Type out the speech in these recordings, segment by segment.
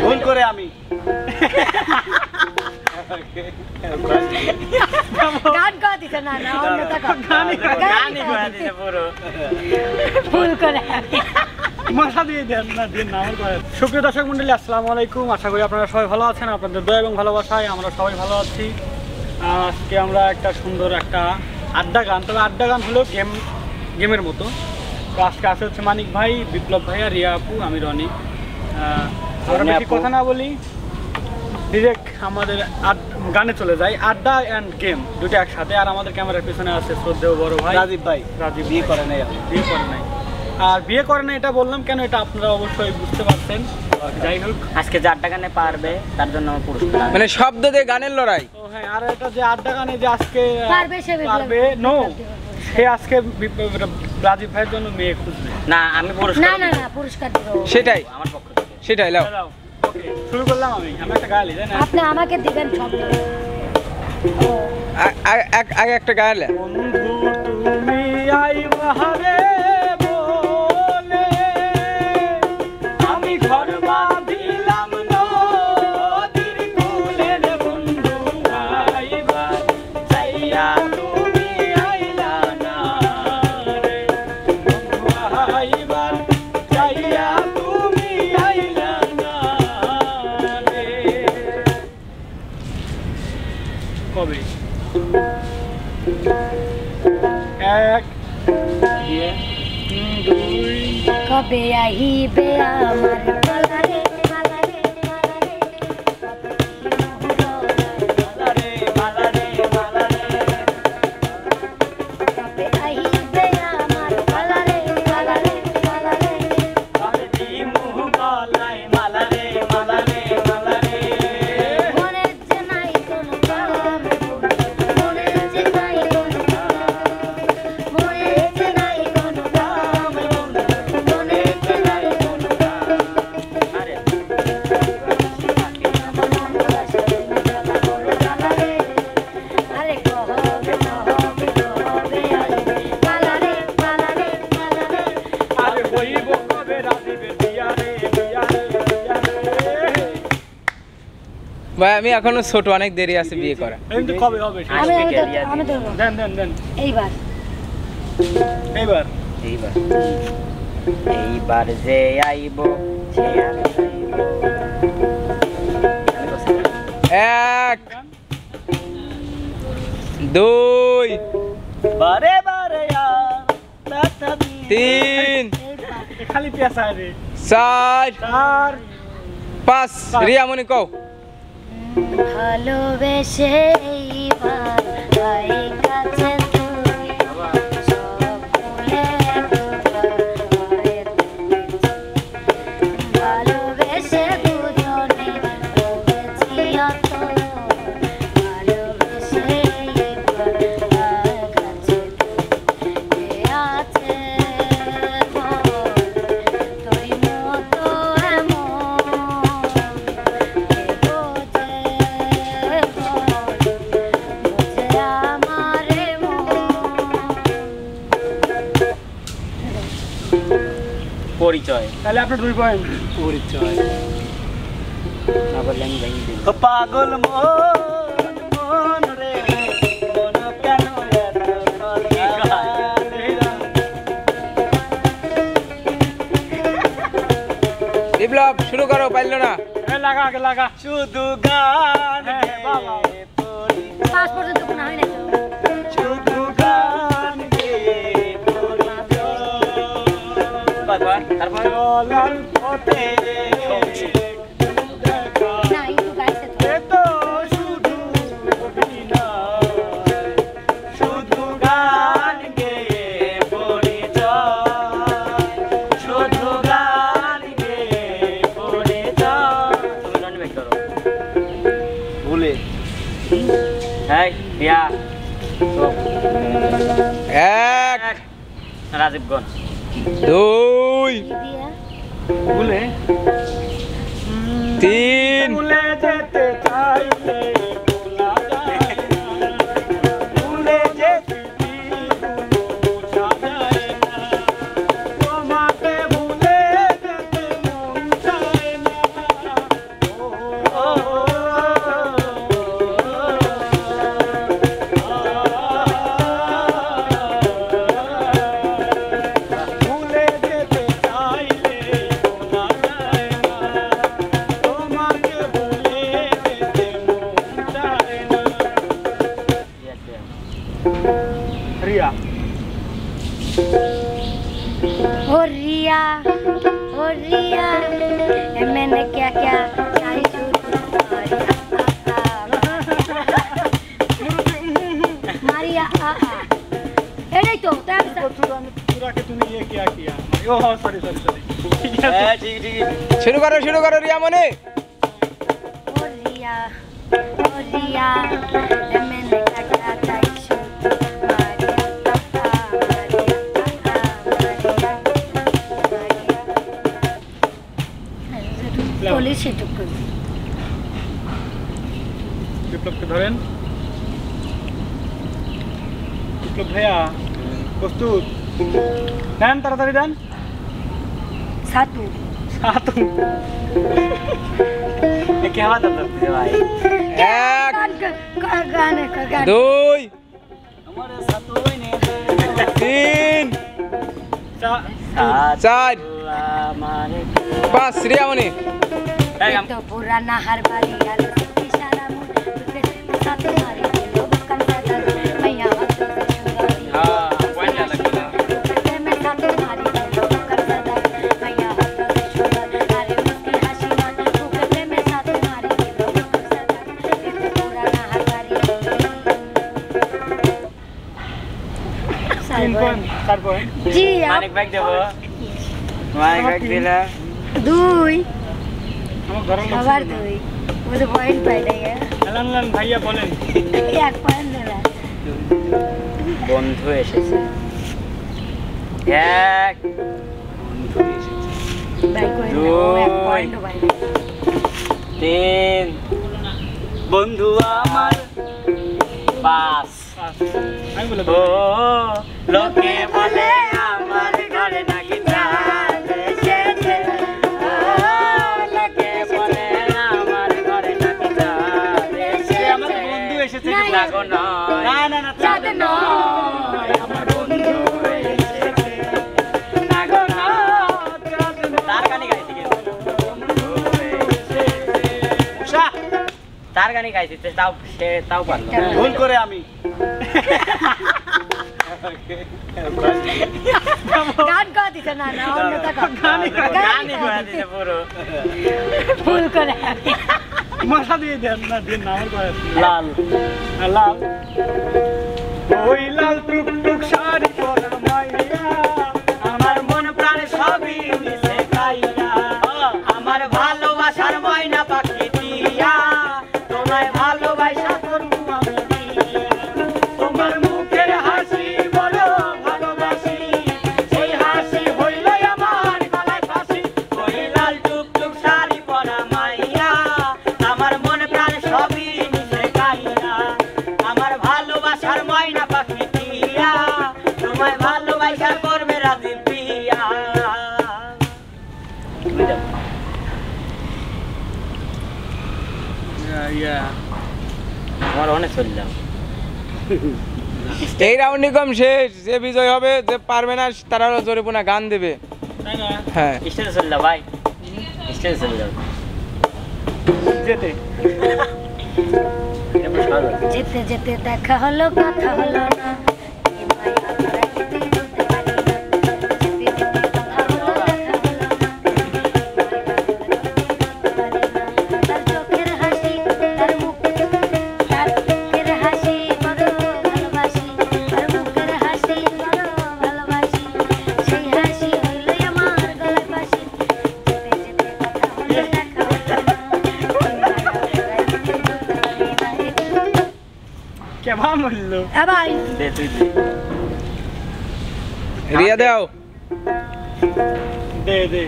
ভুল করে আমি গান गा দিতে না না অন্যটা গানই गा দিতে পুরো ভুল করে মাথা দিয়ে দেন না দিন না করে। সুপ্রিয় দর্শক মণ্ডলী, আসসালামু আলাইকুম। আশা করি আপনারা সবাই ভালো আছেন। আপনাদের দয়া এবং ভালোবাসায় আমরা সবাই ভালো আছি। আজকে আমরা একটা সুন্দর একটা আড্ডা গান, তবে আড্ডা গান হলো গেমের মতো। তো আজকে আসে হচ্ছে মানিক ভাই, বিপ্লব ভাইয়া, রিয়া আপু, আমি রনি। আমরা বেশি কথা না বলি, ডিরেক্ট আমাদের গানে চলে যাই। আড্ডা অ্যান্ড গেম দুটো একসাথে। আর আমাদের ক্যামেরার পিছনে আছে শ্রদ্ধেয় বড় ভাই রাজীব ভাই। রাজীব বিয়ে করে নাই, বিয়ে করে নাই। আর বিয়ে করে না এটা বললাম কেন, এটা আপনারা অবশ্যই বুঝতে পারছেন। যাই হোক, আজকে যে আড্ডা গানে পারবে তার জন্য আমার পুরস্কার, মানে শব্দ দিয়ে গানের লড়াই। ও হ্যাঁ, আর এটা যে আড্ডা গানে যে আজকে পারবে নো, সে আজকে রাজীব ভাইয়ের জন্য মেয়ে খুঁজবে। না আমি পুরস্কার, না না না পুরস্কার দেব সেটাই আমার পক্ষ থেকে। সেটাই লাও। ওকে, শুরু করলাম আমি একটা গালি, তাই না? আপনি আমাকে দিবেন শব্দ। আগে একটা গালে। বন্ধু তুমি আইবা রে বলে আমি ঘর বাঁধিলাম নদীর কূলে রে বন্ধু আইবা চাইয়া তুমি আইলা না রে বন্ধু আইবা চাইয়া তুমি আইলা না রে। কবে? এক দুই কবে আহিবে আমার পালারে পালারে পালারে পালারে পালারে কবে আহিবে আমার পালারে পালারে পালারে পালটি মুহ গলায় মালারে মালারে মালারে মনের যে নাই কোনো কাম মনের যে নাই কোনো কাম মনের যে নাই কোনো কাম মনের যে নাই কোনো কাম আরে আরে কবে আহিবে পালারে পালারে পালারে আরে হইব কবে রাজীবের বিয়া রে বিয়া রে বিয়া রে। ভাই আমি এখনো ছোট, অনেক দেরি আছে বিয়ে করা। কিন্তু কবে হবে সেটা? আমি ধরবো দেন দেন দেন এইবার এইবার এইবার যে আইব সে আমি আইব। এক দুই বারে বারে ব্যথা তিন খালি পেশা রে। চার চার পাঁচ। রিয়া মনি কও। ভালোবেসে এইবার গায়ে কাছে তুই সব ভুলে ভালোবেসে দুজনে ভুলেছি অত ভালোবেসে এইবার গায়ে কাছে তুই আছে তুই মতো এমন পরিচয় তাহলে আপনার 2 পয়েন্ট। পরিচয় না বললে আমি ভেঙে দিই। পাগল মন রে মন কেন বিপ্লব শুরু করো, পাইল না। লাগা আগে লাগা শুধু গান বাবা 5 পর্যন্ত কোনো হয় না তো শুধু গান গে তারপর চলার পথে না একটু গাইছে তো এ তো শুধু অভিনয়, শুধু গান গেয়ে পরিচয়, শুধু গান গেয়ে পরিচয়। তুমি রনি ভাই করো। ভুলে এই বিয়া এক রাজীবগঞ্জ। দুই দিয়া ভুলে তিন ভুলে যেতে চাইলে ভোলা যায় না, ভুলে যেতে বোঝা যায় না, তোমাকে ভুলে যেতে মন চায় না। ओ रिया मैंने क्या क्या चाही मारिया एड़े तो পুরাকে তুমি ইয়ে কিয়া কিয়া ও সরি ঠিক আছে হ্যাঁ ঠিক ঠিক শুরু করো রিয়ামণি ओ रिया मैंने क्या क्या चाही পুলিশ এটুকু বিপ্লবকে ধরেন বিপ্লব ভাইয়া প্রস্তুত দেন তাড়াতাড়ি দেন সাতু সাতু क्या बात करते हो भाई এক গানে 2 हमारे साथ कोई नहीं 3 साथ 4 हमारे 5 রিয়ামণি तो पुराना हर बारी गाल इशारा मुझ पे साथ मारी लो बकन सादा मैया वक्त हां पॉइंट अलग था मैं साथ मारी लो बकन सादा मैया वक्त अरे मुस्की हंसी मत भूखे में साथ मारी लो बकन सादा पुराना हर बारी 3 পয়েন্ট 4 পয়েন্ট जी मानिक बैग देबो मानिक बैग दिला দুই আমার ঘরের লোক আবার দুই মুঝে পয়েন্ট পাই নাই লান ভাইয়া বলেন এক পয়েন্ট দিলা বন্ধু এসেছে এক বন্ধু এসেছে ভাই কই না এক পয়েন্ট ভাই তিন বন্ধু আমার পাঁচ আমি বলে ও লোকে বলে আমার ঘরে নাকি চাঁদ এসেছে ও লোকে বলে আমার ঘরে নাকি চাঁদ এসেছে আমার বন্ধু এসেছে না, না গো নয় না চাঁদ নয় আমার বন্ধু এসেছে না গো নয় তার গানে গাইছি কিন্তু বন্ধু এসেছে উষা তার গানে গাইছি তাও পারলো না। ভুল করে আমি গান কা দিছে না না অন্য তা গানই করে দিছে পুরো ফুল করে মশা দিয়ে দেন না আমার করে লাল লাল ওই লাল টুক শাড়ি পরা মাইয়া আমার মন প্রাণ সবই মিশে গাইয়া আমার ভালোবাসার ময়না পাখি দিয়া তোমায় ভালোবাসা করবো আমি দিয়া। তোমার মুখের হাসি বড় ভালোবাসি সেই হাসি হইল আমার গলায় ফাঁসি ওই লাল টুকটুক শাড়ি পরা মাইয়া আমার মন প্রাণ সবই মিশে গাইয়া আমার ভালোবাসার ময়না পাখি দিয়া তোমায় ভালোবাসা করবে রাজি পিয়া আমার অনেক চললাম এই রাউন্ড নিকম শেষ যে বিজয় হবে যে পারবে না তারা হলো জরিমানা গান দেবে তাই না হ্যাঁ স্টেজে চললাম ভাই স্টেজে চললাম যেতে যেতে যেতে দেখা হলো কথা হলো না এই মায়া ধরা কিছুই বলতে পারি না। যেতে যেতে কথা হলো দেখা হলো না। তার চোখের হাসি তার মুখের হাসি বড় ভালোবাসি তার মুখের হাসি বড় ভালোবাসি সেই হাসি হইল আমার গলায় বাসি যেতে যেতে কথা হলো দেখা হলো না এই মায়া ধরা কিছুই বলতে পারি না। কেমন বললো ভাই দে তুই দে রিয়া দাও দে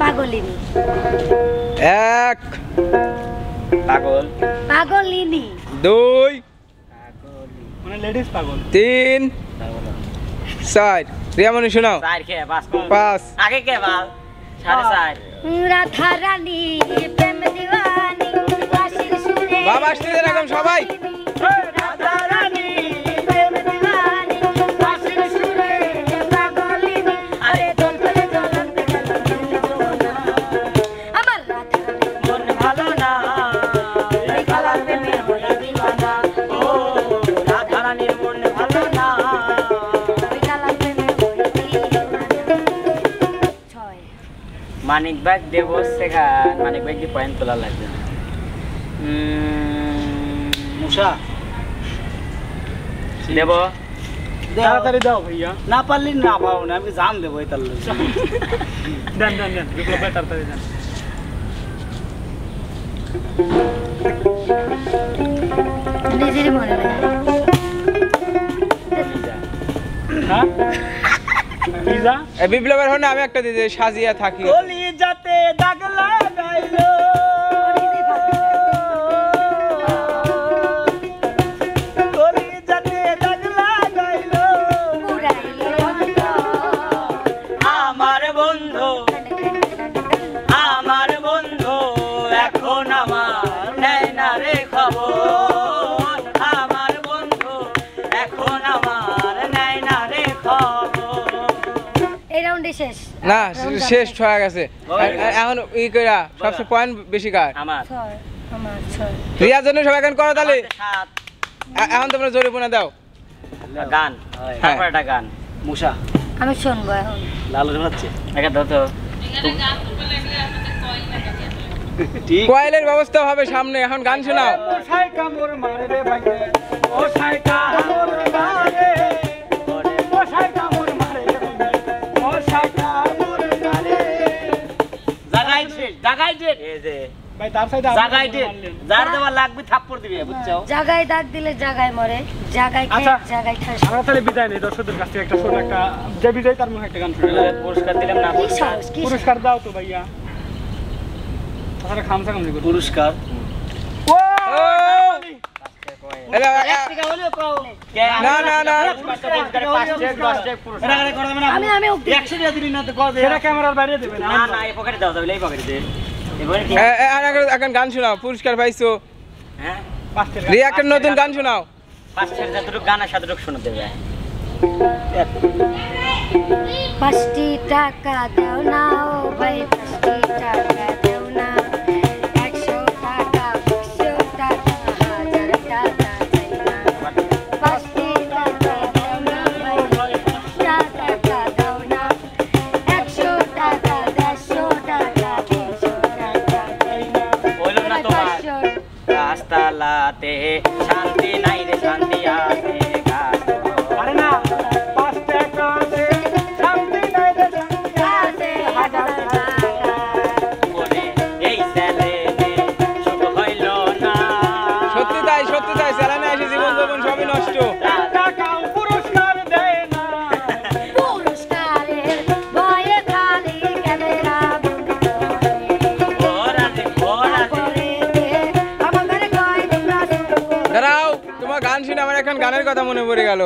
পাগলিনী এক পাগল পাগলিনী 2 মানে লেডিস পাগল 3 4 রিয়ামণি শোনাও চার খেয়ে পাঁচ 5 আগে কে বাল 4.5 রাধা রানী প্রেম দিওয়ানি বাঁশির সুরে বাবা আসতে দেন এখন সবাই রাধা রানী প্রেম দিওয়ানি বাঁশির সুরে পাগলিনী আরে দোল করে দোলন্তে আমার রাধা রানী মন ভালো না এই কালার প্রেমে হয়ে দিওয়ানা ও রাধারানীর মন ভালো না মানিক ব্যাগ দেব সেখান মানিক ব্যাগ দিয়ে পয়েন্ট তোলা লাগবে মুসা দেব তাড়াতাড়ি দাও ভাইয়া। না পারলি না পাও না, আমি জান দেবো এই তার দেন দেন দেন বিপ্লব ভাই তাড়াতাড়ি দেন। নিজেরই মনে হয় হ্যাঁ পিজা এই বিপ্লবের হন আমি একটা দিতে সাজিয়া থাকি কলি যাতে দাগ লাগাইলো কলি যাতে দাগ লাগাইলো আমার বন্ধু এখন আমার নেয় না রে খবর আমার বন্ধু এখন আমার নেয় না রে খবর এই রাউন্ডে শেষ না শেষ হয়ে গেছে এখন ই কইরা সবচেয়ে পয়েন্ট বেশি কার আমার 6 আমার 6 রিয়ার জন্য সবাই এখন করো তাহলে সাত এখন তোমরা জরিমানা দাও গান তারপর একটা গান মুসা আমি শুনবো এখন লাল হচ্ছে একটা ধর তো ঠিক কয়েলের ব্যবস্থা হবে সামনে এখন গান শোনাও সাই কামড় মারে রে ভাই ও সাই কামড় মারে ও সাই কামড় মারে রে ভাই ও সাই কামড় মারে জাগাইছে এই যে ভাই তার সাইডে জাগাইছে যার দেওয়া লাগবে থাপ্পড় দিবি বুঝছো জায়গায় দাগ দিলে জায়গায় মরে জায়গায় আচ্ছা। জায়গায় ঠাস আমরা তাহলে বিদায় নেই দর্শকদের কাছ থেকে একটা ছোট একটা যে বিজয় তার মুখে একটা গান শুনে পুরস্কার দিলাম না কি সাহস কি পুরস্কার দাও তো ভাইয়া তাহলে খামসা খামসি করো পুরস্কার ও এলা, না না না আমি আমি উঠতে 100 টাকা দিবি না তো কবে সেটা ক্যামেরার বাইরে দেবে না না না এই পকেটে দাও তাহলে এই পকেটে দে এবারে ঠিক এখন গান শোনাও পুরস্কার পাইছো হ্যাঁ পাঁচটের রিয়া একটা নতুন গান শোনাও পাঁচটার যতটুকু গান আর সাতটুকু শুনে দেবে 5 টাকা দাও না ও ভাই 5 টাকা দাও না 100 টাকা 500 টাকা 1000 টাকা চাই না 5 টাকা দাও না ভাই 10 টাকা দাও না 100 টাকা 150 টাকা 300 টাকা চাই না বললো না তোমার 500 রাস্তালাতে শান্তি নাই রে শান্তি আছে আরে না 5 টাকা দে শান্তি নাই রে শান্তি আছে 1000 টাকা বলে এই ছেলে সুখ হইল না সত্যি তাই চালানে এসে জীবন জীবন সবই নষ্ট টাকাও পুরস্কার দেয় না পুরস্কারের ভয়ে খালি ক্যামেরা বন্ধ করে আমার ঘরে কয় তোমরা দাঁড়াও তোমার গান শুনে আমার এখন গানের কথা মনে পড়ে গেল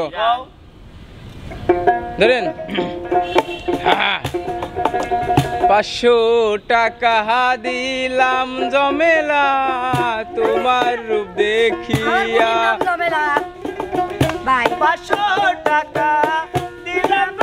ধরেন 500 টাকা দিলাম জমেলা তোমার রূপ দেখিয়া বাই 500 টাকা দিলাম